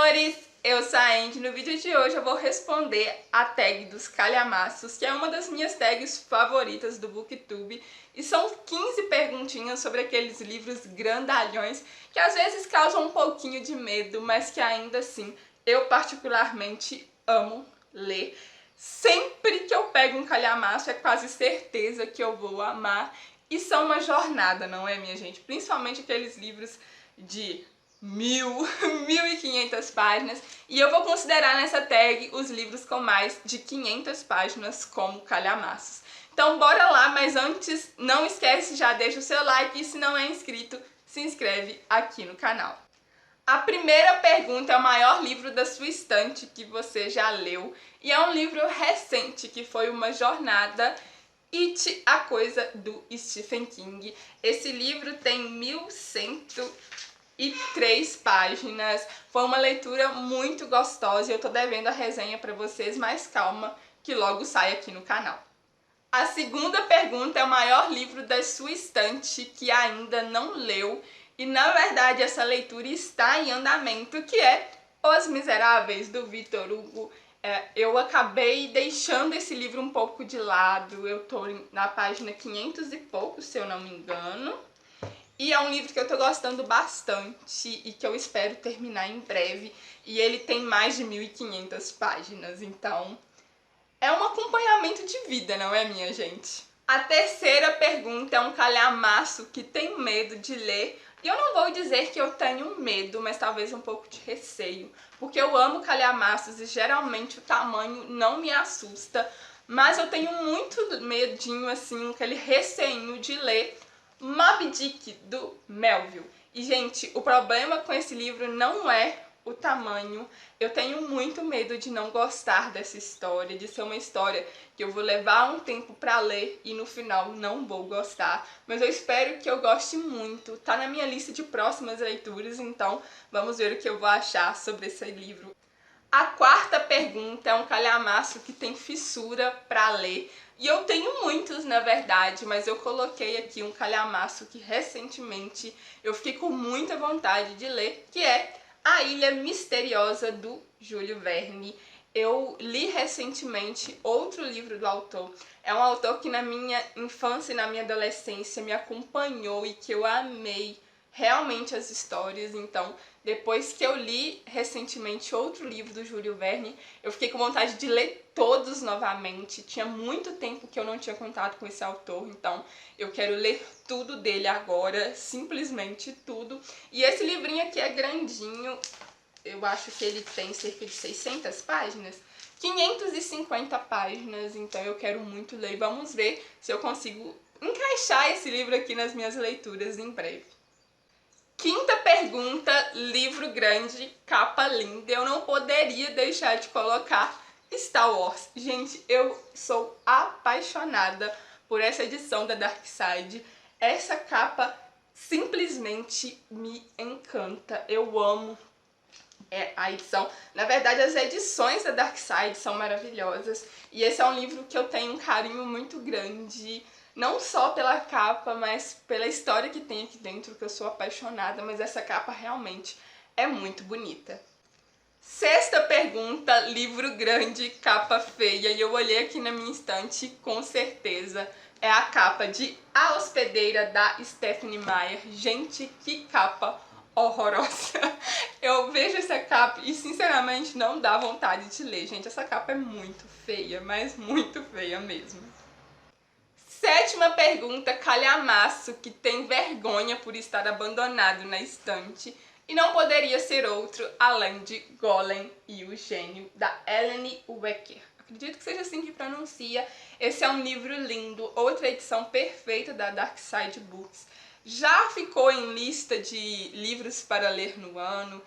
amores! Eu sou a Andy. No vídeo de hoje eu vou responder a tag dos calhamaços, que é uma das minhas tags favoritas do Booktube. E são 15 perguntinhas sobre aqueles livros grandalhões que às vezes causam um pouquinho de medo, mas que ainda assim eu particularmente amo ler. Sempre que eu pego um calhamaço é quase certeza que eu vou amar. E são uma jornada, não é, minha gente? Principalmente aqueles livros de 1.500 páginas, e eu vou considerar nessa tag os livros com mais de 500 páginas como calhamaços. Então bora lá, mas antes não esquece, já deixa o seu like e se não é inscrito, se inscreve aqui no canal. A primeira pergunta é o maior livro da sua estante que você já leu, e é um livro recente que foi uma jornada. It, a Coisa, do Stephen King. Esse livro tem 1.103 páginas. Foi uma leitura muito gostosa e eu tô devendo a resenha pra vocês, mas calma, que logo sai aqui no canal. A segunda pergunta é o maior livro da sua estante que ainda não leu, e na verdade essa leitura está em andamento, que é Os Miseráveis, do Victor Hugo. Eu acabei deixando esse livro um pouco de lado, eu tô na página 500 e pouco, se eu não me engano. E é um livro que eu tô gostando bastante e que eu espero terminar em breve. E ele tem mais de 1.500 páginas, então é um acompanhamento de vida, não é, minha gente? A terceira pergunta é um calhamaço que tem medo de ler. E eu não vou dizer que eu tenho medo, mas talvez um pouco de receio, porque eu amo calhamaços e geralmente o tamanho não me assusta, mas eu tenho muito medinho, assim, aquele receinho de ler Moby Dick, do Melville. E, gente, o problema com esse livro não é o tamanho. Eu tenho muito medo de não gostar dessa história, de ser uma história que eu vou levar um tempo pra ler e no final não vou gostar. Mas eu espero que eu goste muito. Tá na minha lista de próximas leituras, então vamos ver o que eu vou achar sobre esse livro. A quarta pergunta é um calhamaço que tem fissura pra ler. E eu tenho muitos, na verdade, mas eu coloquei aqui um calhamaço que recentemente eu fiquei com muita vontade de ler, que é A Ilha Misteriosa, do Júlio Verne. Eu li recentemente outro livro do autor. É um autor que na minha infância e na minha adolescência me acompanhou e que eu amei realmente as histórias. Então, depois que eu li recentemente outro livro do Júlio Verne, eu fiquei com vontade de ler todos novamente. Tinha muito tempo que eu não tinha contato com esse autor, então eu quero ler tudo dele agora, simplesmente tudo. E esse livrinho aqui é grandinho, eu acho que ele tem cerca de 600 páginas, 550 páginas, então eu quero muito ler. Vamos ver se eu consigo encaixar esse livro aqui nas minhas leituras em breve. Quinta pergunta, livro grande, capa linda. Eu não poderia deixar de colocar Star Wars. Gente, eu sou apaixonada por essa edição da Dark Side. Essa capa simplesmente me encanta. Eu amo a edição. Na verdade, as edições da Dark Side são maravilhosas. E esse é um livro que eu tenho um carinho muito grande, não só pela capa, mas pela história que tem aqui dentro, que eu sou apaixonada, mas essa capa realmente é muito bonita. Sexta pergunta, livro grande, capa feia, e eu olhei aqui na minha estante, com certeza é a capa de A Hospedeira, da Stephenie Meyer. Gente, que capa horrorosa! Eu vejo essa capa e sinceramente não dá vontade de ler, gente. Essa capa é muito feia, mas muito feia mesmo. Sétima pergunta, calhamaço que tem vergonha por estar abandonado na estante e não poderia ser outro além de Golem e o Gênio, da Ellen Wecker. Acredito que seja assim que pronuncia. Esse é um livro lindo, outra edição perfeita da Dark Side Books. Já ficou em lista de livros para ler no ano,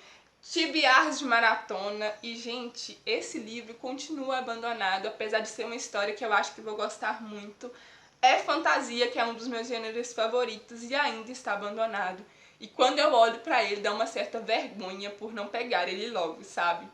TBRs de maratona, e gente, esse livro continua abandonado, apesar de ser uma história que eu acho que vou gostar muito. É fantasia, que é um dos meus gêneros favoritos, e ainda está abandonado. E quando eu olho pra ele, dá uma certa vergonha por não pegar ele logo, sabe?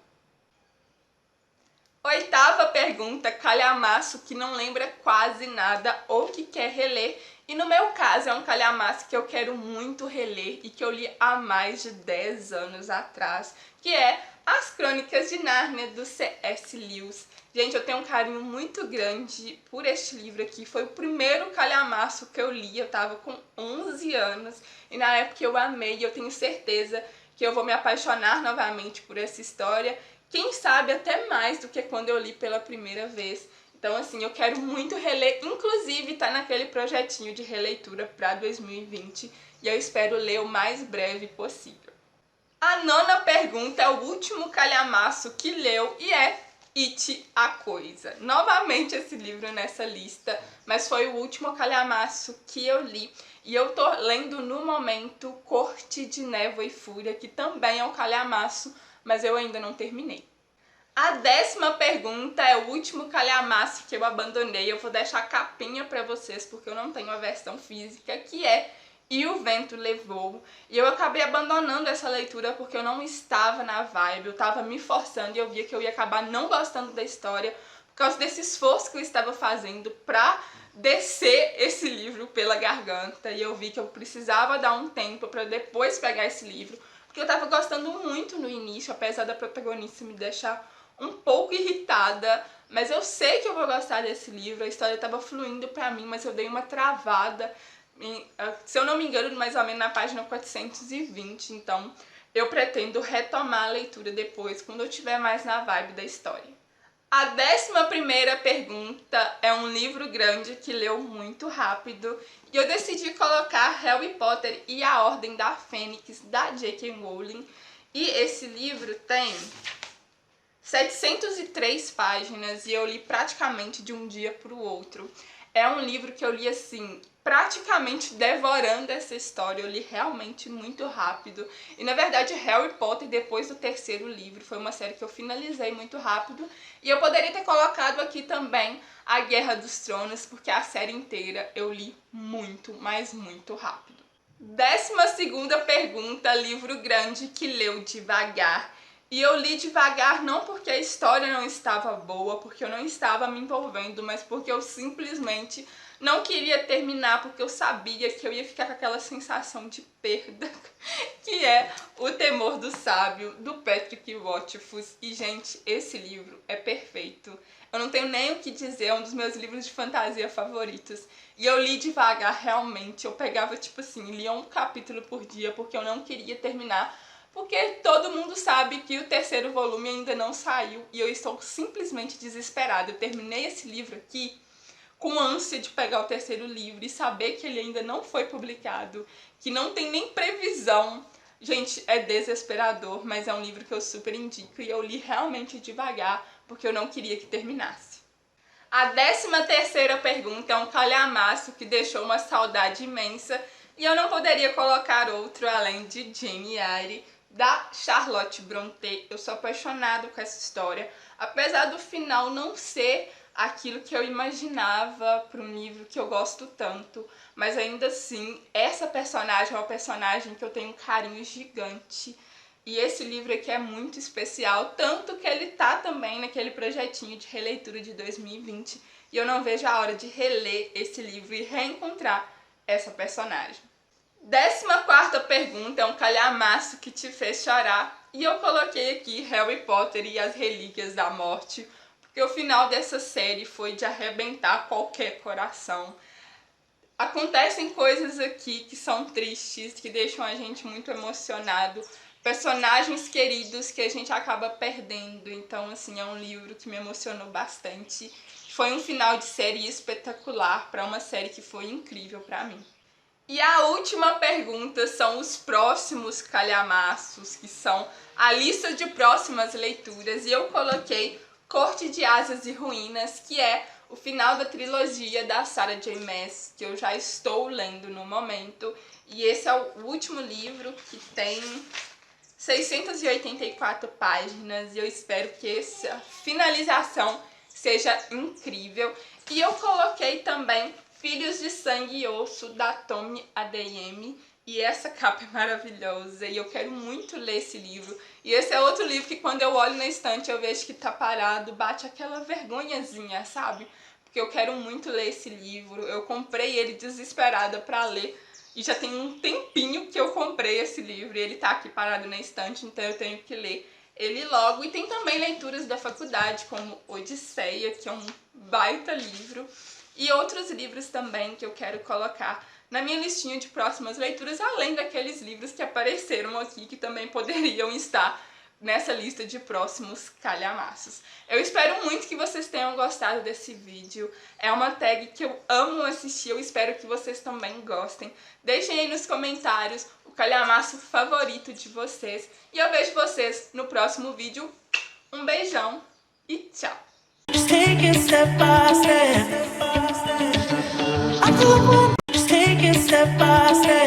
Oitava pergunta, calhamaço que não lembra quase nada ou que quer reler. E no meu caso é um calhamaço que eu quero muito reler e que eu li há mais de 10 anos atrás, que é As Crônicas de Nárnia, do C.S. Lewis. Gente, eu tenho um carinho muito grande por este livro aqui. Foi o primeiro calhamaço que eu li, eu tava com 11 anos e na época eu amei e eu tenho certeza que eu vou me apaixonar novamente por essa história. Quem sabe até mais do que quando eu li pela primeira vez. Então, assim, eu quero muito reler, inclusive tá naquele projetinho de releitura para 2020 e eu espero ler o mais breve possível. A nona pergunta é o último calhamaço que leu e é It, a Coisa. Novamente esse livro nessa lista, mas foi o último calhamaço que eu li. E eu tô lendo no momento Corte de Névoa e Fúria, que também é um calhamaço, mas eu ainda não terminei. A 10ª pergunta é o último calhamaço que eu abandonei. Eu vou deixar a capinha pra vocês, porque eu não tenho a versão física, que é E o Vento Levou. E eu acabei abandonando essa leitura porque eu não estava na vibe, eu estava me forçando e eu via que eu ia acabar não gostando da história por causa desse esforço que eu estava fazendo pra descer esse livro pela garganta. E eu vi que eu precisava dar um tempo pra depois pegar esse livro, porque eu estava gostando muito no início, apesar da protagonista me deixar um pouco irritada, mas eu sei que eu vou gostar desse livro, a história estava fluindo pra mim, mas eu dei uma travada, se eu não me engano, mais ou menos na página 420, então eu pretendo retomar a leitura depois, quando eu estiver mais na vibe da história. A 11ª pergunta é um livro grande que leu muito rápido e eu decidi colocar Harry Potter e a Ordem da Fênix, da J.K. Rowling, e esse livro tem 703 páginas e eu li praticamente de um dia para o outro. É um livro que eu li assim, praticamente devorando essa história, eu li realmente muito rápido. E na verdade Harry Potter, depois do 3º livro, foi uma série que eu finalizei muito rápido. E eu poderia ter colocado aqui também A Guerra dos Tronos, porque a série inteira eu li muito, mas muito rápido. 12ª pergunta, livro grande que leu devagar. E eu li devagar não porque a história não estava boa, porque eu não estava me envolvendo, mas porque eu simplesmente não queria terminar, porque eu sabia que eu ia ficar com aquela sensação de perda, que é O Temor do Sábio, do Patrick Rothfuss. E, gente, esse livro é perfeito. Eu não tenho nem o que dizer, é um dos meus livros de fantasia favoritos. E eu li devagar, realmente. Eu pegava, tipo assim, lia um capítulo por dia, porque eu não queria terminar. Porque todo mundo sabe que o 3º volume ainda não saiu e eu estou simplesmente desesperada. Eu terminei esse livro aqui com ânsia de pegar o 3º livro e saber que ele ainda não foi publicado, que não tem nem previsão. Gente, é desesperador, mas é um livro que eu super indico e eu li realmente devagar porque eu não queria que terminasse. A 13ª pergunta é um calhamaço que deixou uma saudade imensa e eu não poderia colocar outro além de Jane Eyre, da Charlotte Brontë. Eu sou apaixonada com essa história, apesar do final não ser aquilo que eu imaginava para um livro que eu gosto tanto, mas ainda assim, essa personagem é uma personagem que eu tenho um carinho gigante, e esse livro aqui é muito especial, tanto que ele tá também naquele projetinho de releitura de 2020, e eu não vejo a hora de reler esse livro e reencontrar essa personagem. 14ª pergunta é um calhamaço que te fez chorar, e eu coloquei aqui Harry Potter e as Relíquias da Morte, porque o final dessa série foi de arrebentar qualquer coração. Acontecem coisas aqui que são tristes, que deixam a gente muito emocionado, personagens queridos que a gente acaba perdendo, então assim, é um livro que me emocionou bastante. Foi um final de série espetacular para uma série que foi incrível para mim. E a última pergunta são os próximos calhamaços, que são a lista de próximas leituras, e eu coloquei Corte de Asas e Ruínas, que é o final da trilogia da Sarah J. Maas, que eu já estou lendo no momento, e esse é o último livro, que tem 684 páginas, e eu espero que essa finalização seja incrível. E eu coloquei também Filhos de Sangue e Osso, da Tomi Adeyemi, e essa capa é maravilhosa e eu quero muito ler esse livro. E esse é outro livro que quando eu olho na estante eu vejo que tá parado, bate aquela vergonhazinha, sabe? porque eu quero muito ler esse livro. Eu comprei ele desesperada para ler e já tem um tempinho que eu comprei esse livro e ele tá aqui parado na estante, então eu tenho que ler ele logo. E tem também leituras da faculdade, como Odisseia, que é um baita livro, e outros livros também que eu quero colocar na minha listinha de próximas leituras, além daqueles livros que apareceram aqui, que também poderiam estar nessa lista de próximos calhamaços. Eu espero muito que vocês tenham gostado desse vídeo. É uma tag que eu amo assistir, eu espero que vocês também gostem. Deixem aí nos comentários o calhamaço favorito de vocês. E eu vejo vocês no próximo vídeo. Um beijão e tchau! Just take it step by step.